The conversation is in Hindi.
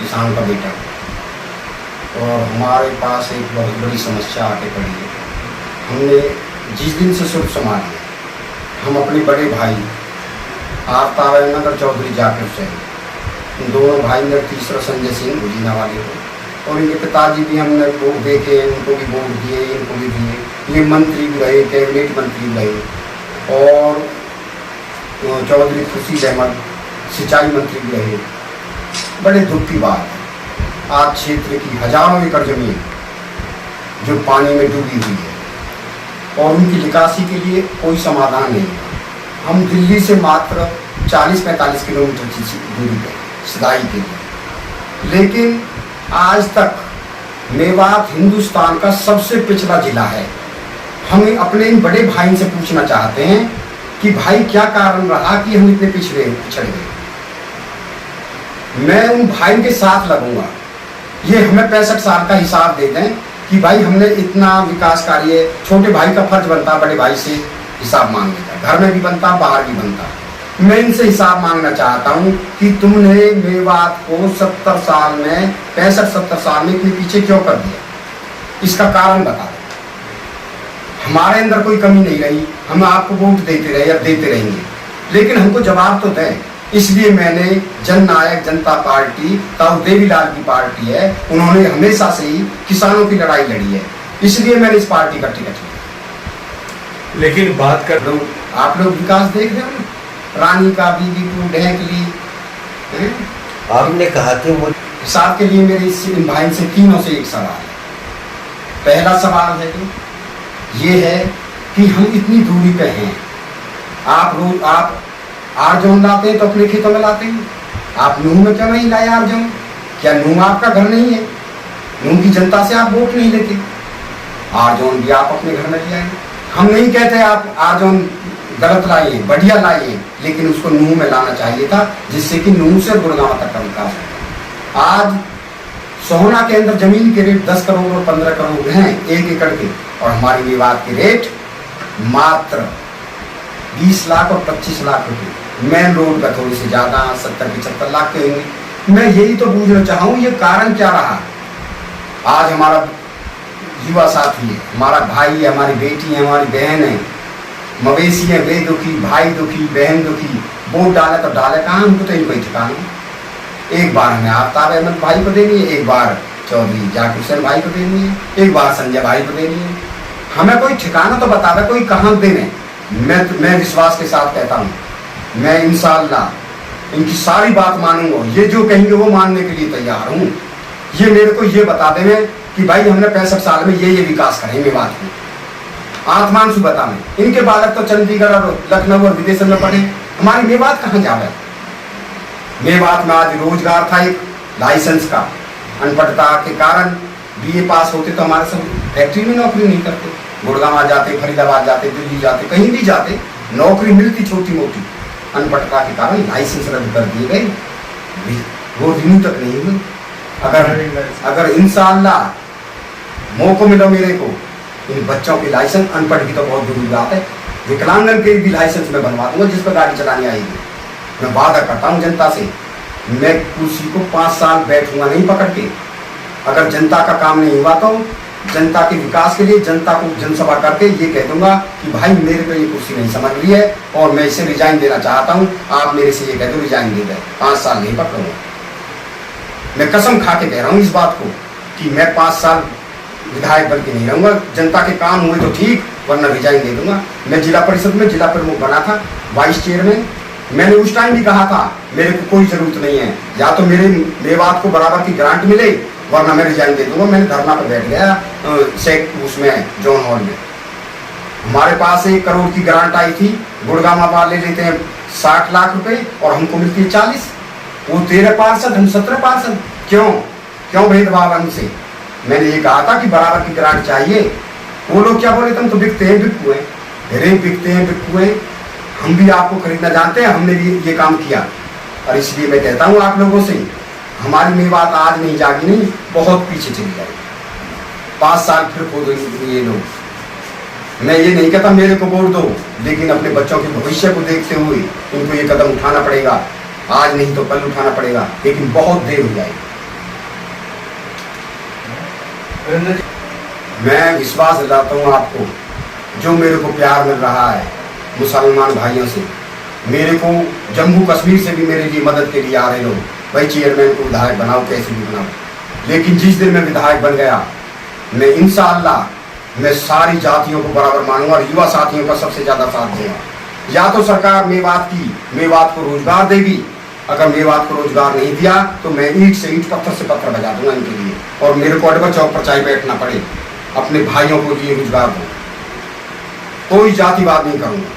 किसान का बेटा, और हमारे पास एक बहुत बड़ी समस्या आके पड़ी है। हमने जिस दिन से शुभ संभाली है, हम अपने बड़े भाई तारायण नगर चौधरी जाकिर हुसैन, दोनों भाई मेरे, तीसरा संजय सिंह गुजीना वाले को, और इनके पिताजी भी हमने वोट दे के उनको भी वोट दिए, इनको भी दिए, ये मंत्री भी रहे, कैबिनेट मंत्री भी रहे, और चौधरी खुर्शीद अहमद सिंचाई मंत्री भी रहे। बड़े दुख की बात है, आज क्षेत्र की हजारों एकड़ जमीन जो पानी में डूबी हुई है और उनकी निकासी के लिए कोई समाधान नहीं है। हम दिल्ली से मात्र 40-45 किलोमीटर की दूरी पर सिंचाई के लिए, लेकिन आज तक मेवात हिंदुस्तान का सबसे पिछड़ा जिला है। हम अपने इन बड़े भाई से पूछना चाहते हैं कि भाई क्या कारण रहा कि हम इतने पिछड़ गए। मैं उन भाई के साथ लगूंगा, ये हमें 65 साल का हिसाब दे दें कि भाई हमने इतना विकास कार्य, छोटे भाई का फर्ज बनता बड़े भाई से हिसाब मांगने का, घर में भी बनता बाहर भी बनता। मैं इनसे हिसाब मांगना चाहता हूं कि तुमने मेवात को 70 साल में 65-70 साल में इतने पीछे क्यों कर दिया, इसका कारण बता दो। हमारे अंदर कोई कमी नहीं रही, हम आपको वोट देते रहे या देते रहेंगे, लेकिन हमको जवाब तो दें। इसलिए मैंने जननायक जनता पार्टी, ताऊ देवीलाल की पार्टी है, उन्होंने हमेशा से ही किसानों की लड़ाई लड़ी है, इसलिए मैंने इस पार्टी का टिकट लिया। लेकिन बात कर लो, आप लोग विकास देख रहे हो ना, रानी का, बीबीपुर, ढेंकली, आपने कहा कि हिसाब के लिए मेरे इन भाई से तीनों से एक सवाल है। पहला सवाल है कि ये है कि हम इतनी दूरी पे हैं, आप आरजोन लाते हैं तो अपने खेतों में लाते हैं, आप नूह में क्यों नहीं लाए आरजोन? क्या नूह आपका घर नहीं है? नूह की जनता से आप वोट नहीं लेते? आरजोन भी आप अपने घर में ले आए। हम नहीं कहते आप आरजोन गलत लाइए, बढ़िया लाइए, लेकिन उसको नूह में लाना चाहिए था, जिससे कि नूह से गुड़गांव तक का विकास हो। आज सोहना के अंदर जमीन के रेट 10 करोड़ और 15 करोड़ हैं 1 एकड़ के, और हमारी मेवात के रेट मात्र 20 लाख और 25 लाख रुपए। मेन रोड का थोड़ी सी ज्यादा 70-75 लाख के होंगे। मैं यही तो पूछना चाहूँ, ये कारण क्या रहा? आज हमारा युवा साथी है, हमारा भाई है, हमारी बेटी है, हमारी बहन है, मवेशी है, वे दुखी, भाई दुखी, बहन दुखी, वोट डाले तो डाले कहाँ, हमको तो इन कोई ठिकाना। एक बार हमें आफ्ताब अहमद भाई को देनी है, एक बार चौधरी जाकिर हुसैन भाई को देनी है, एक बार संजय भाई को देनी है। हमें कोई ठिकाना तो बता दे, कोई कहाँ देने। मैं विश्वास के साथ कहता हूँ, मैं इंशाअल्लाह इनकी सारी बात मानूंगा, ये जो कहेंगे वो मानने के लिए तैयार हूँ। ये मेरे को ये बता देंगे कि भाई हमने 65 साल में ये विकास करेंगे, बात की आत्मांशु बता में। इनके बालक तो चंडीगढ़ और लखनऊ और विदेशों में पढ़े, हमारी मेवात कहाँ जावे? मेवात में आज रोजगार था एक लाइसेंस का, अनपढ़ता के कारण BA पास होते तो हमारे सब फैक्ट्री में नौकरी नहीं करते, गुड़गांव जाते, फरीदाबाद जाते, दिल्ली जाते, कहीं भी जाते, नौकरी मिलती छोटी मोटी। अनपढ़ता के कारण लाइसेंस रद्द कर दिए गए, वो रिन्यू तक नहीं हुई। अगर इंशाअल्लाह मौका मिला मेरे को, इन बच्चों के लाइसेंस, अनपढ़ की तो बहुत दूर बात है, विकलांगन के भी लाइसेंस में बनवा दूंगा, जिस पर गाड़ी चलानी आएगी। मैं वादा करता हूँ जनता से, मैं कुर्सी को 5 साल बैठूंगा नहीं पकड़ के। अगर जनता का काम नहीं हुआ तो जनता के विकास के लिए जनता को जनसभा करके ये कह दूंगा कि भाई मेरे को ये कुर्सी नहीं समझ रही है और मैं इसे रिजाइन देना चाहता हूँ, आप मेरे से ये कह दो रिजाइन दे दे, 5 साल नहीं पकड़ूंगा। मैं कसम खा के कह रहा हूँ इस बात को कि मैं 5 साल विधायक बन के नहीं रहूंगा। जनता के काम हुए तो ठीक, वरना रिजाइन दे दूंगा। मैं जिला परिषद में जिला प्रमुख बना था, वाइस चेयरमैन। मैंने उस टाइम भी कहा था मेरे को कोई जरूरत नहीं है, या तो मेरे मेवात को बराबर की ग्रांट मिले, वरना मैं रिजाइन दे दूंगा। मैंने धरना पर बैठ गया उसमें जोन हॉल में। हमारे पास 1 करोड़ की ग्रांट आई थी, गुड़गांव वाले लेते हैं 60 लाख रुपए और हमको मिलती है 40। वो 13 पार्षद, हम 17 पार्षद। क्यों भेदभाव हमसे? मैंने ये कहा था कि बराबर की ग्रांट चाहिए। वो लोग क्या बोले, तुम तो बिकते हैं बिक्कू हैं, रेत बिकते हैं बिक्कू हैं, हम भी आपको खरीदना जानते हैं, हमने भी ये काम किया। और इसलिए मैं कहता हूँ आप लोगों से, हमारी मेवात आज नहीं जागी, नहीं बहुत पीछे चली जाएगी। 5 साल फिर खो देंगे ये लोग। मैं ये नहीं कहता मेरे को वोट दो, लेकिन अपने बच्चों के भविष्य को देखते हुए इनको ये कदम उठाना पड़ेगा। आज नहीं तो कल उठाना पड़ेगा, लेकिन बहुत देर हो जाएगी। मैं विश्वास दिलाता हूँ आपको, जो मेरे को प्यार मिल रहा है मुसलमान भाइयों से, मेरे को जम्मू कश्मीर से भी मेरे लिए मदद के लिए आ रहे लोग, भाई चेयरमैन को विधायक बनाओ, कैसे भी बनाओ। लेकिन जिस दिन मैं विधायक बन गया, मैं इंशाअल्लाह मैं सारी जातियों को बराबर मानूंगा और युवा साथियों का सबसे ज्यादा साथ दूंगा। या तो सरकार मेवात को रोजगार देगी, अगर मेवात को रोजगार नहीं दिया तो मैं ईंट से ईंट, पत्थर से पत्थर बजा दूंगा इनके लिए, और मेरे को अडबर चौक पर चाहे बैठना पड़े, अपने भाइयों को लिए रोजगार दो, कोई जातिवाद नहीं करूंगा।